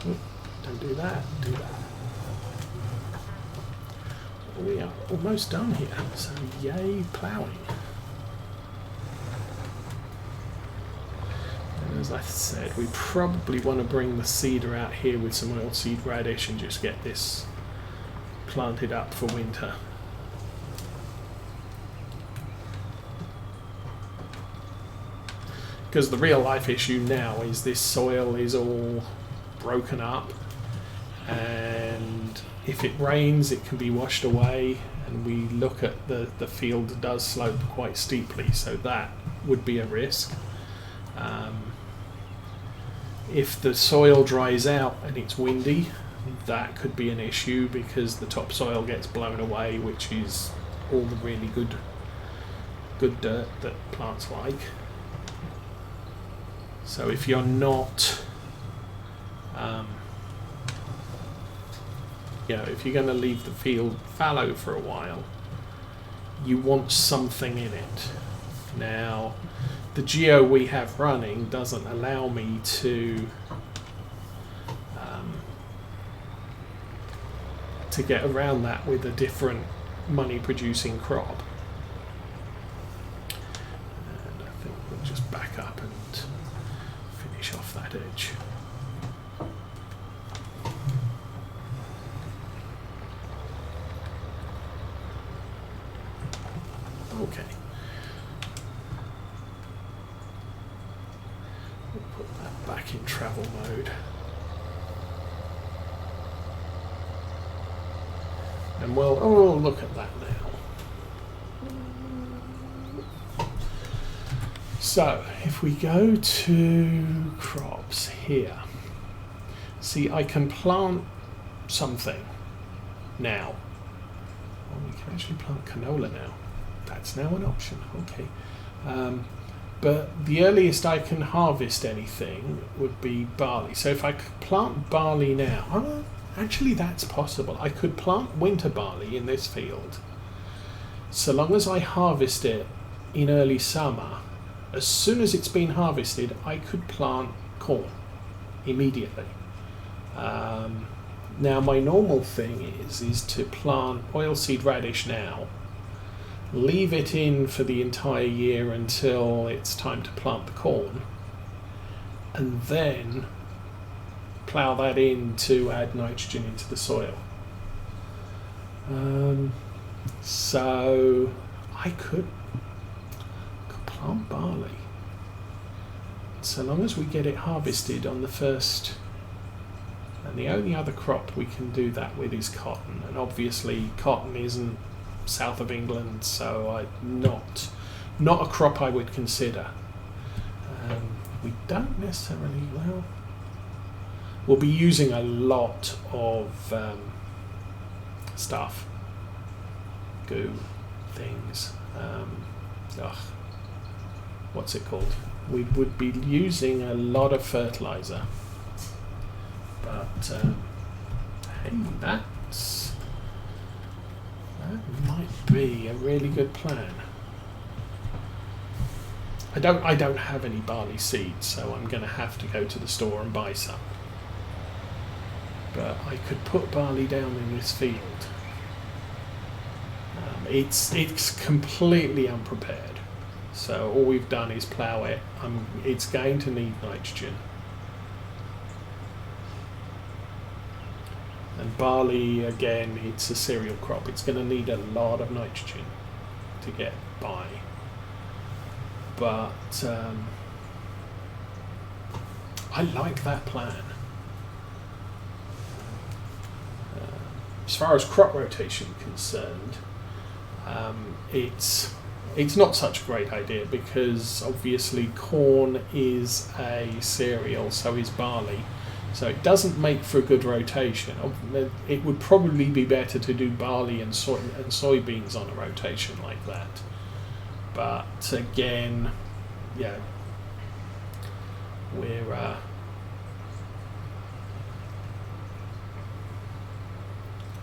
Oh, don't do that, do that. We are almost done here, so yay ploughing. And as I said, we probably want to bring the seeder out here with some oilseed radish and just get this planted up for winter. Because the real life issue now is this soil is all broken up, and if it rains it can be washed away, and we look at the field does slope quite steeply, so that would be a risk. If the soil dries out and it's windy, that could be an issue because the topsoil gets blown away, which is all the really good dirt that plants like. So if you're not, if you're going to leave the field fallow for a while, you want something in it. Now, the geo we have running doesn't allow me to get around that with a different money-producing crop. And I think we'll just back up and finish off that edge. Okay. We'll put that back in travel mode. And we'll look at that now. So, if we go to crops here, see, I can plant something now. Well, we can actually plant canola now. That's now an option, okay. But the earliest I can harvest anything would be barley. So if I could plant barley now, actually that's possible. I could plant winter barley in this field. So long as I harvest it in early summer, as soon as it's been harvested, I could plant corn immediately. Now my normal thing is to plant oilseed radish now, leave it in for the entire year until it's time to plant the corn, and then plough that in to add nitrogen into the soil. So I could plant barley. So long as we get it harvested on the first, and the only other crop we can do that with is cotton, and obviously cotton isn't south of England, so not a crop I would consider. We don't necessarily, we'll be using a lot of stuff, goo, things, what's it called? We would be using a lot of fertilizer, but hey, that might be a really good plan. I don't have any barley seeds, so I'm going to have to go to the store and buy some. But I could put barley down in this field. It's completely unprepared, so all we've done is plough it. It's going to need nitrogen. And barley, again, it's a cereal crop. It's going to need a lot of nitrogen to get by. But I like that plan. As far as crop rotation concerned, it's not such a great idea because obviously corn is a cereal, so is barley. So it doesn't make for a good rotation. It would probably be better to do barley and soybeans on a rotation like that. But again, yeah, we're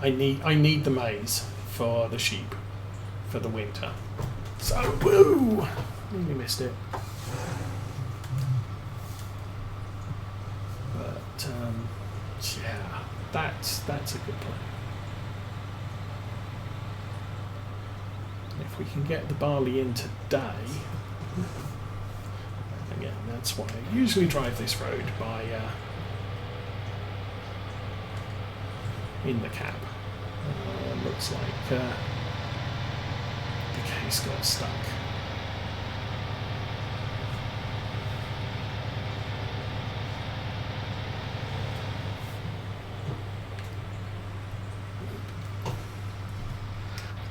I need the maize for the sheep for the winter. So woo, we missed it. Yeah, that's a good plan. If we can get the barley in today, again, that's why I usually drive this road by in the cab. Looks like the case got stuck.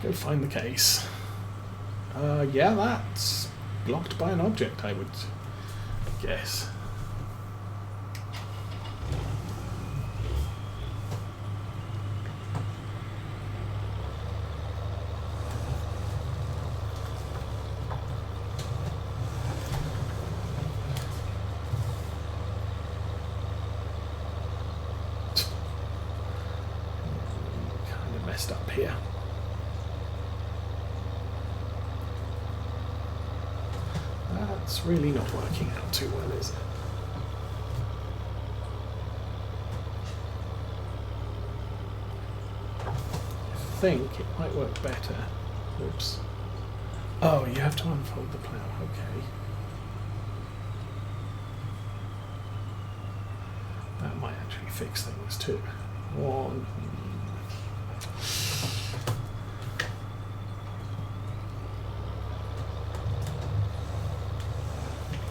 Go find the case. Yeah, that's blocked by an object, I would guess. Kind of messed up here. That's really not working out too well, is it? I think it might work better. Oops. Oh, you have to unfold the plough, okay. That might actually fix things too. One.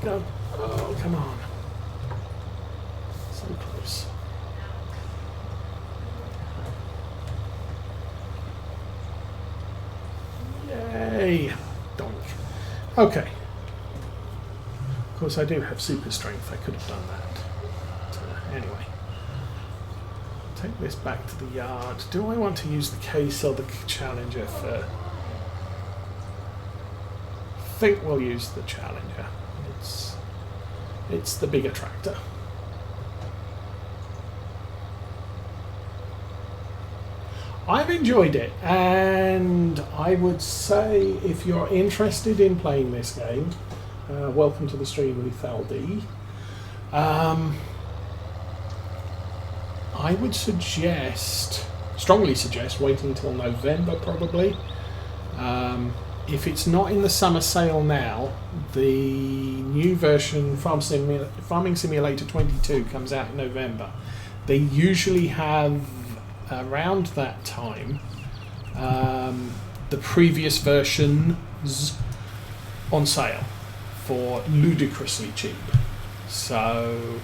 Go. Oh, come on. So close. Yay! Doink. Okay. Of course, I do have super strength. I could have done that. But, anyway. Take this back to the yard. Do I want to use the case or the Challenger for... I think we'll use the Challenger. It's the bigger tractor. I've enjoyed it, and I would say if you're interested in playing this game, welcome to the stream with LD. I would strongly suggest waiting until November probably. If it's not in the summer sale now, the new version Farming Simulator 22 comes out in November. They usually have around that time the previous versions on sale for ludicrously cheap. So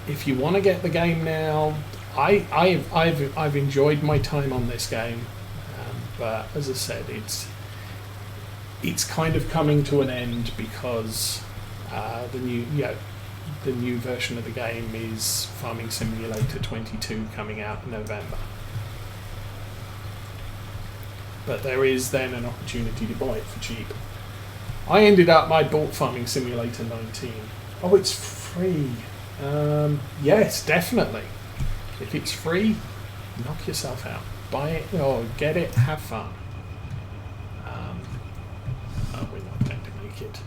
if you want to get the game now, I've enjoyed my time on this game. But as I said, it's kind of coming to an end because the new version of the game is Farming Simulator 22 coming out in November. But there is then an opportunity to buy it for cheap. I bought Farming Simulator 19. Oh, it's free. Yes, definitely. If it's free, knock yourself out. Buy it or get it, have fun. Oh, we're not going to make it.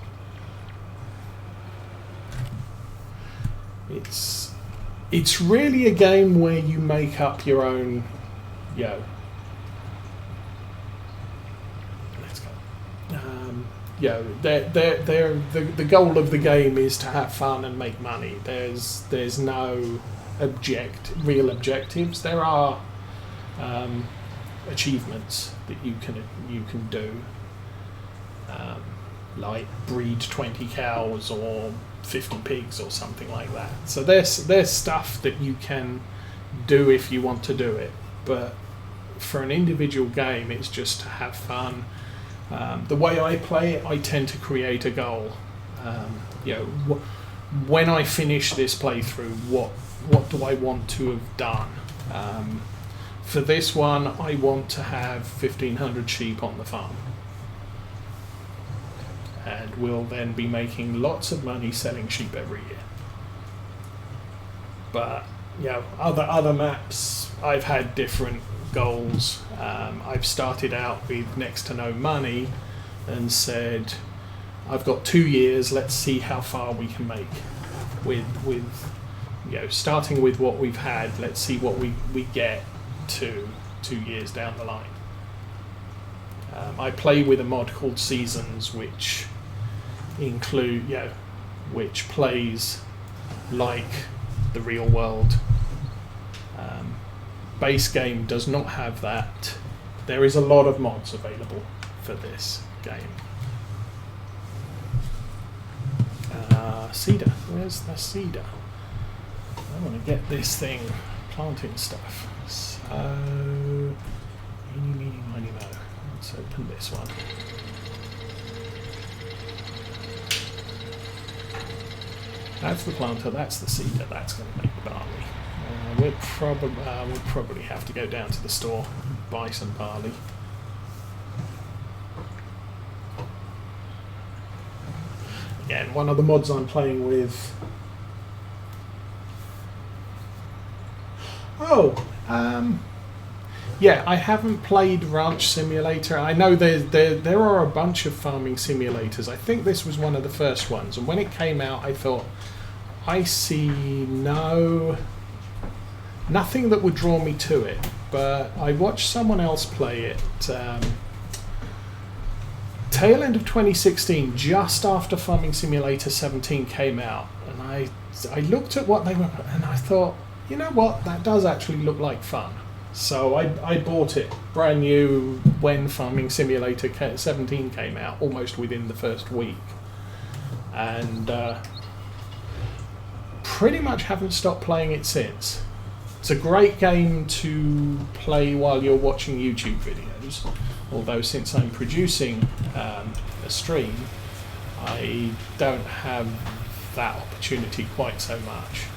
It's really a game where you make up your own let's go. The goal of the game is to have fun and make money. There's no real objectives. There are achievements that you can do, like breed 20 cows or 50 pigs or something like that. So there's stuff that you can do if you want to do it, but for an individual game, it's just to have fun. The way I play it, I tend to create a goal. When I finish this playthrough, what do I want to have done? For this one, I want to have 1,500 sheep on the farm. And we'll then be making lots of money selling sheep every year. But, other maps, I've had different goals. I've started out with next to no money and said, I've got 2 years, let's see how far we can make with starting with what we've had, let's see what we get to 2 years down the line. I play with a mod called Seasons, which which plays like the real world. Base game does not have that. There is a lot of mods available for this game. Cedar, where's the cedar? I want to get this thing planting stuff. So, eeny, meeny, miny, mo. Let's open this one. That's the planter, that's the cedar, that's going to make the barley. We'll probably have to go down to the store and buy some barley. Again, one of the mods I'm playing with. Yeah, I haven't played Ranch Simulator. I know there are a bunch of farming simulators. I think this was one of the first ones, and when it came out, I thought, I see nothing that would draw me to it. But I watched someone else play it. Tail end of 2016, just after Farming Simulator 17 came out, and I looked at what they were, and I thought, you know what, that does actually look like fun. So I bought it brand new when Farming Simulator 17 came out, almost within the first week, and pretty much haven't stopped playing it since. It's a great game to play while you're watching YouTube videos, although since I'm producing a stream, I don't have that opportunity quite so much.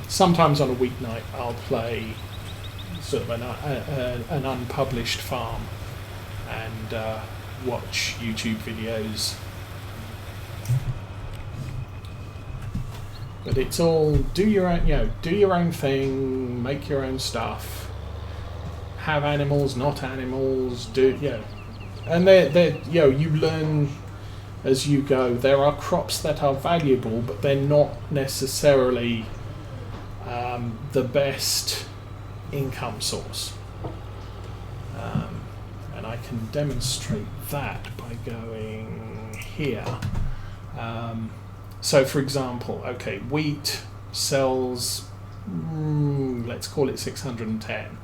Sometimes on a weeknight I'll play sort of an unpublished farm and watch YouTube videos. But it's all do your own thing, make your own stuff, have animals, not animals, and you learn as you go. There are crops that are valuable, but they're not necessarily the best income source, and I can demonstrate that by going here. So for example, okay, wheat sells, let's call it 610.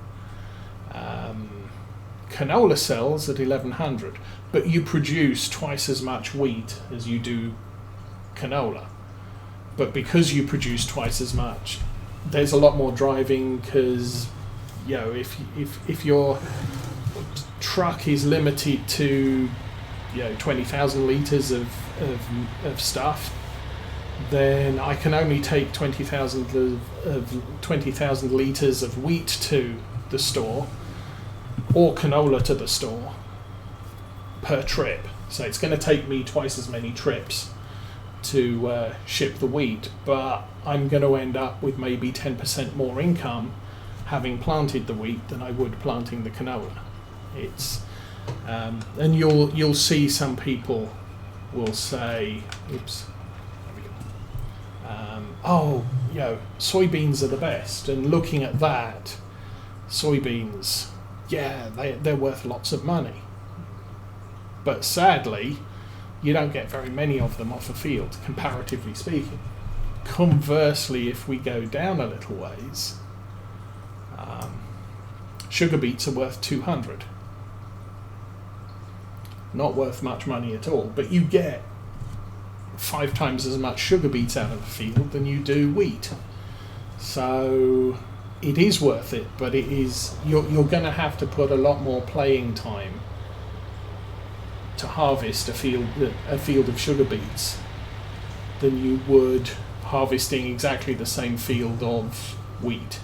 Canola sells at 1100, but you produce twice as much wheat as you do canola. But because you produce twice as much, there's a lot more driving, because if your truck is limited to 20,000 litres of stuff, then I can only take 20,000 litres of wheat to the store, or canola to the store, per trip. So it's going to take me twice as many trips to ship the wheat, but I'm going to end up with maybe 10% more income having planted the wheat than I would planting the canola. It's and you'll see some people will say, oops, there we go. Soybeans are the best, and looking at that, soybeans, they're worth lots of money, but sadly you don't get very many of them off a field, comparatively speaking. Conversely, if we go down a little ways, sugar beets are worth 200. Not worth much money at all, but you get 5 times as much sugar beets out of the field than you do wheat. So it is worth it, but you're going to have to put a lot more playing time to harvest a field of sugar beets than you would harvesting exactly the same field of wheat.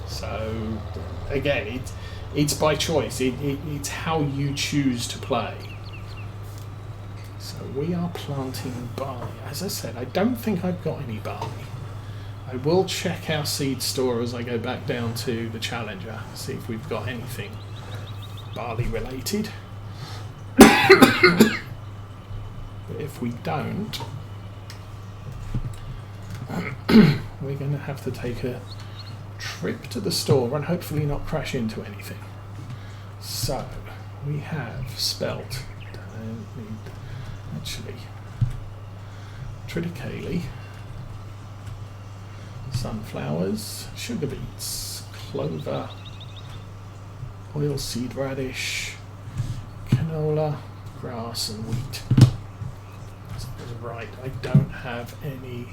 So again, it's by choice. It's how you choose to play. So we are planting barley. As I said, I don't think I've got any barley. I will check our seed store as I go back down to the Challenger, see if we've got anything barley related. But if we don't, we're going to have to take a trip to the store and hopefully not crash into anything. So we have spelt, actually, triticale, sunflowers, sugar beets, clover, oilseed radish, canola, grass and wheat. Right, I don't have any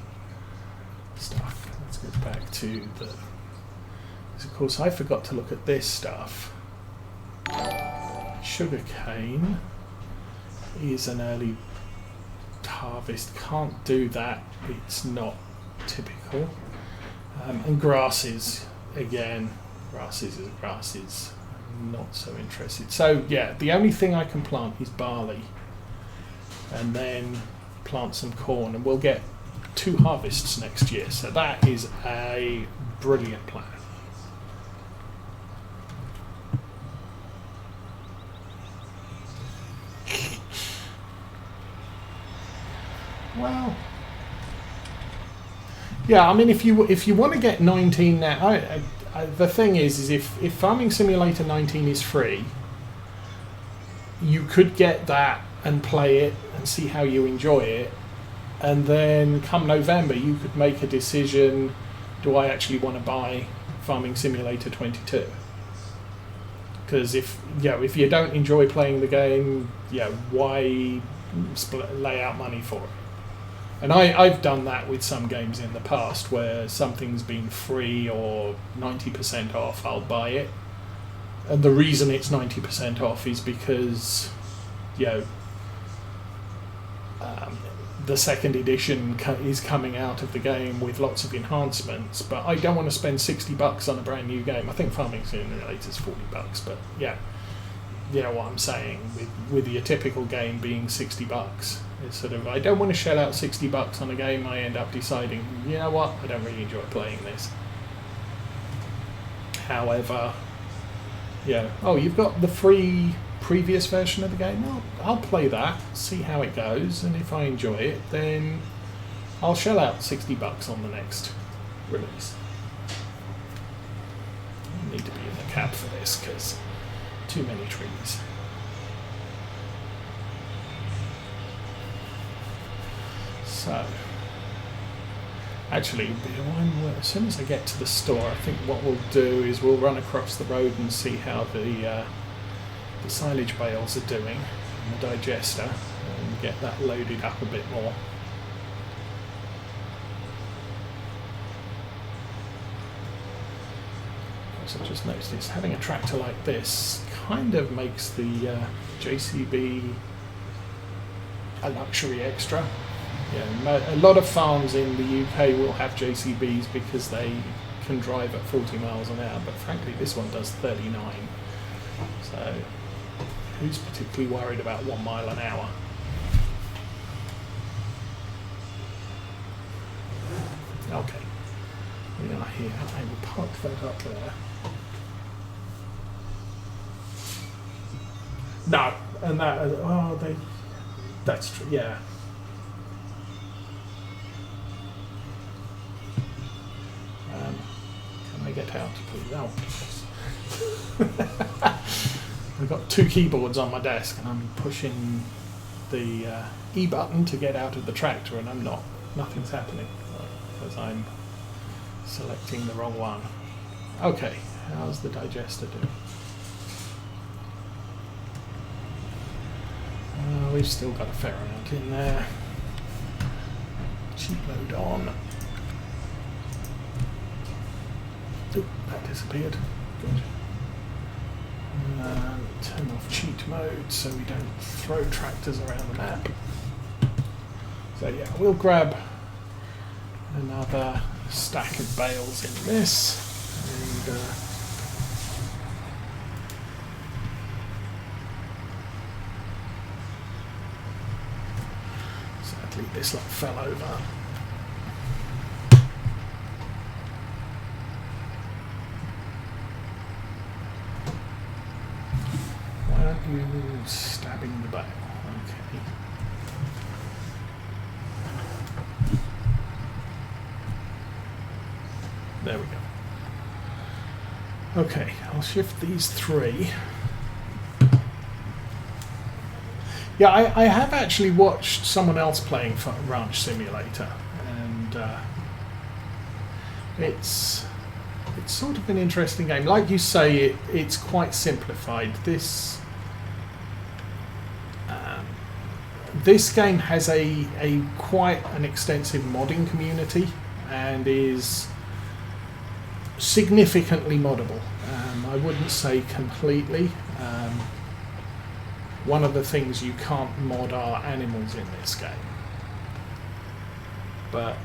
stuff. Let's go back to the... Because of course I forgot to look at this stuff. Sugar cane is an early harvest. Can't do that. It's not typical. And grasses, again, grasses. I'm not so interested. So yeah, the only thing I can plant is barley. And then plant some corn, and we'll get 2 harvests next year. So that is a brilliant plan. Well, yeah, I mean, if you want to get 19 now, the thing is if Farming Simulator 19 is free, you could get that and play it and see how you enjoy it, and then come November you could make a decision: do I actually want to buy Farming Simulator 22? Because if you don't enjoy playing the game, why lay out money for it? And I've done that with some games in the past where something's been free or 90% off, I'll buy it. And the reason it's 90% off is because, the second edition is coming out of the game with lots of enhancements, but I don't want to spend $60 on a brand new game. I think Farming Simulator is $40, but yeah, you know what I'm saying, with your typical game being $60. It's sort of, I don't want to shell out $60 on a game I end up deciding, you know what, I don't really enjoy playing this. However, you've got the free previous version of the game, well, I'll play that, see how it goes, and if I enjoy it, then I'll shell out $60 on the next release. I need to be in the cab for this, because too many trees. So, actually, as soon as I get to the store, I think what we'll do is we'll run across the road and see how the silage bales are doing, and the digester, and get that loaded up a bit more. So I just noticed this, having a tractor like this kind of makes the JCB a luxury extra. A lot of farms in the UK will have JCBs because they can drive at 40 miles an hour, but frankly this one does 39. So who's particularly worried about 1 mile an hour? Okay, we are here. I will park that up there. No, and that's true, yeah. Can I get out, please? Oh, I've got 2 keyboards on my desk and I'm pushing the E button to get out of the tractor, and I'm not. Nothing's happening because I'm selecting the wrong one. Okay, how's the digester doing? We've still got a fair amount in there. Cheat mode on. Oop, that disappeared. Good. Turn off cheat mode so we don't throw tractors around the map. So yeah, we'll grab another stack of bales in this, and sadly this lot fell over. Why aren't you stabbing the bale? Okay. There we go. Okay, I'll shift these 3. Yeah, I have actually watched someone else playing Ranch Simulator, and it's sort of an interesting game. Like you say, it's quite simplified. This game has a quite an extensive modding community and is significantly moddable. I wouldn't say completely. One of the things you can't mod are animals in this game. But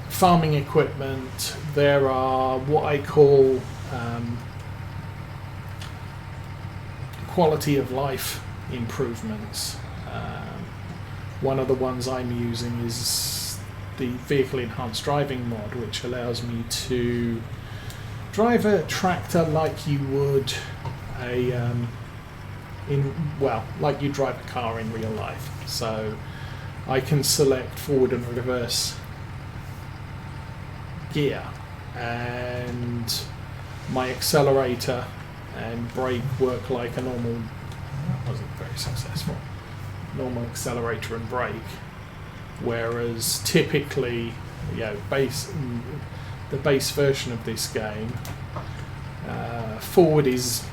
farming equipment, there are what I call quality of life improvements. One of the ones I'm using is the vehicle enhanced driving mod, which allows me to drive a tractor like you would like you drive a car in real life. So I can select forward and reverse gear, and my accelerator and brake work like a normal. That wasn't very successful. Normal accelerator and brake, whereas typically, the base version of this game, forward is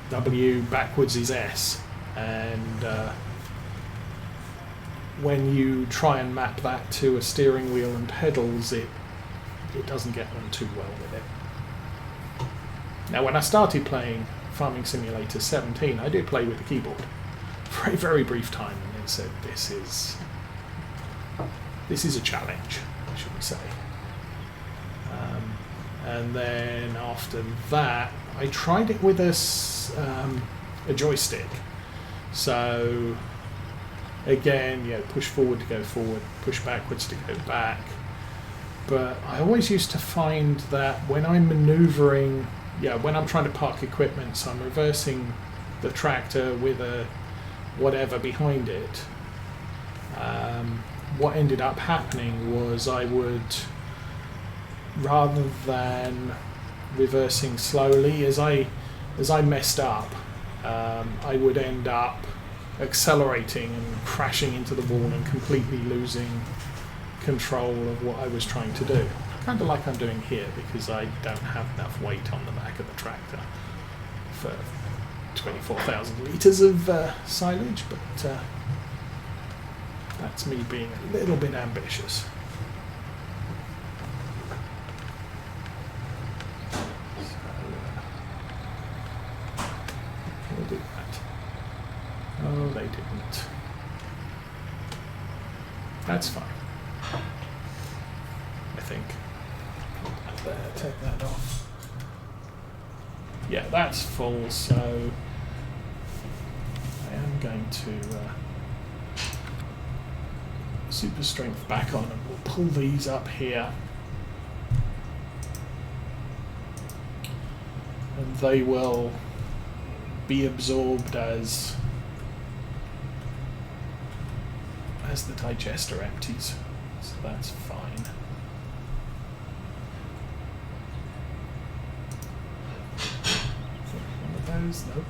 W, backwards is S, and when you try and map that to a steering wheel and pedals, it doesn't get on too well with it. Now, when I started playing Farming Simulator 17, I did play with the keyboard for a very brief time, and then said, this is a challenge, should we say. And then after that, I tried it with a joystick. So again, push forward to go forward, push backwards to go back. But I always used to find that when I'm maneuvering, when I'm trying to park equipment, so I'm reversing the tractor with a whatever behind it, what ended up happening was I would, rather than reversing slowly, as I messed up, I would end up accelerating and crashing into the wall and completely losing control of what I was trying to do. Kind of like I'm doing here, because I don't have enough weight on the back of the tractor for 24,000 litres of silage, but that's me being a little bit ambitious. We'll do that. Oh, they didn't. That's fine. I think. There, take that off. Yeah, that's full, so I am going to super strength back on, and we'll pull these up here. And they will be absorbed as the digester empties, so that's fine. One of those, nope.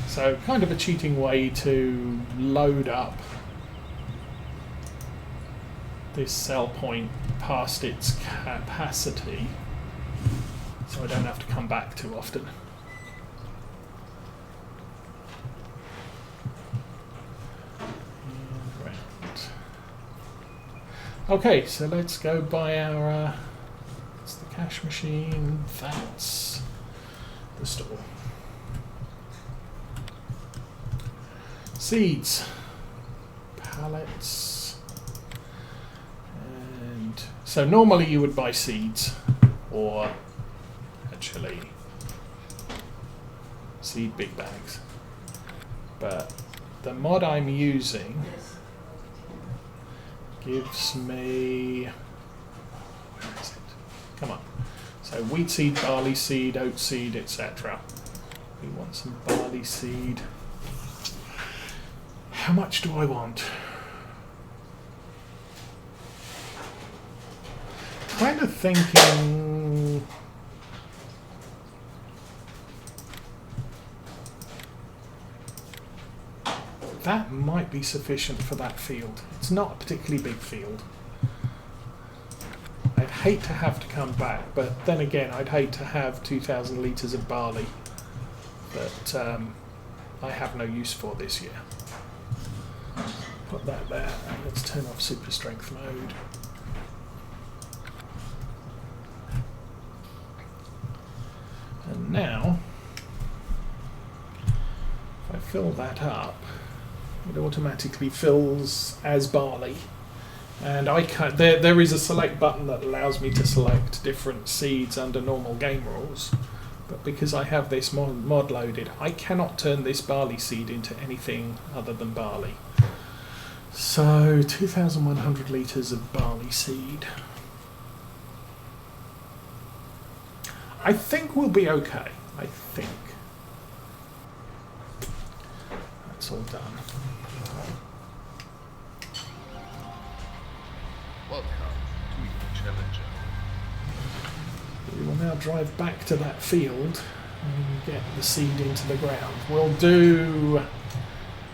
So kind of a cheating way to load up this sell point past its capacity, so I don't have to come back too often. Right. Okay, so let's go buy our that's the cash machine, that's the store. Seeds, pallets, and so normally you would buy seeds, or actually seed big bags, but the mod I'm using gives me, where is it? Come on. So wheat seed, barley seed, oat seed, etc. We want some barley seed. How much do I want? Kind of thinking... that might be sufficient for that field. It's not a particularly big field. I'd hate to have to come back, but then again, I'd hate to have 2,000 litres of barley that I have no use for this year. Put that there, and let's turn off super strength mode. And now, if I fill that up, it automatically fills as barley. And I can there is a select button that allows me to select different seeds under normal game rules. But because I have this mod loaded, I cannot turn this barley seed into anything other than barley. So 2,100 litres of barley seed. I think we'll be okay. I think. That's all done. Welcome to the Challenger. We will now drive back to that field and get the seed into the ground. We'll do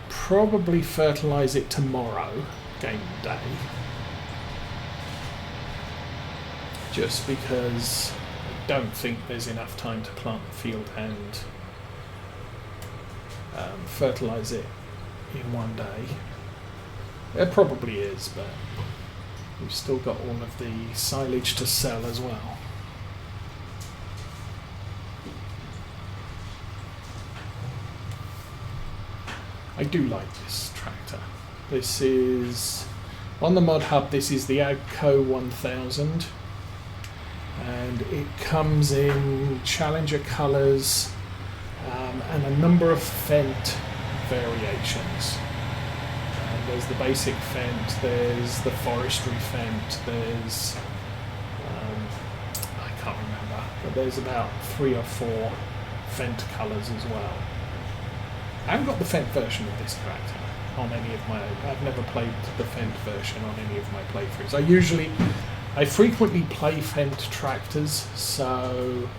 probably fertilise it tomorrow, game day. Just because I don't think there's enough time to plant the field and fertilise it in one day. There probably is, but we've still got all of the silage to sell as well. I do like this tractor. This is, on the mod hub, this is the Agco 1000. And it comes in Challenger colours and a number of Fendt variations. There's the basic Fendt, there's the forestry Fendt, there's, I can't remember, but there's about 3 or 4 Fendt colours as well. I haven't got the Fendt version of this tractor on any of my, I've never played the Fendt version on any of my playthroughs. I frequently play Fendt tractors, so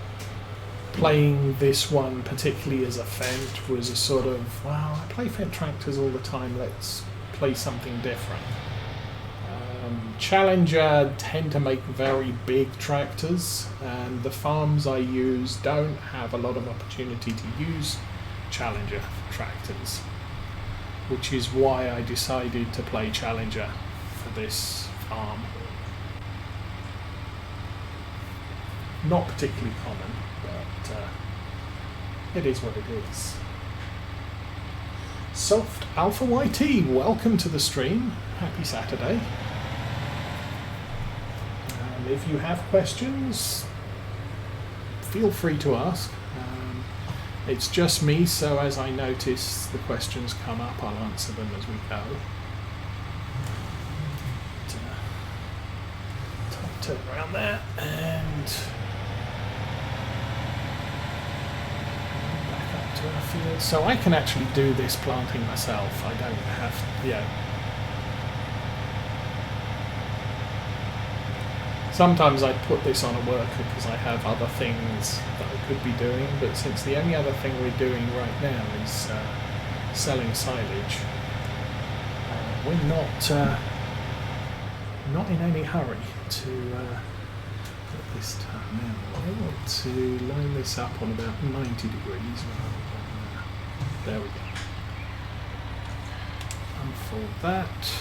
playing this one particularly as a Fendt was a sort of, well, I play Fendt tractors all the time, let's play something different. Challenger tend to make very big tractors, and the farms I use don't have a lot of opportunity to use Challenger tractors, which is why I decided to play Challenger for this farm. Not particularly common, but it is what it is. Soft Alpha YT, welcome to the stream. Happy Saturday. And if you have questions, feel free to ask. It's just me, so as I notice the questions come up, I'll answer them as we go. Turn around there and back up to our field. So I can actually do this planting myself. I don't have to, yeah. Sometimes I put this on a worker because I have other things that I could be doing, but since the only other thing we're doing right now is selling silage, we're not in any hurry to put this turn now. I want to line this up on about 90 degrees. There we go. Unfold that.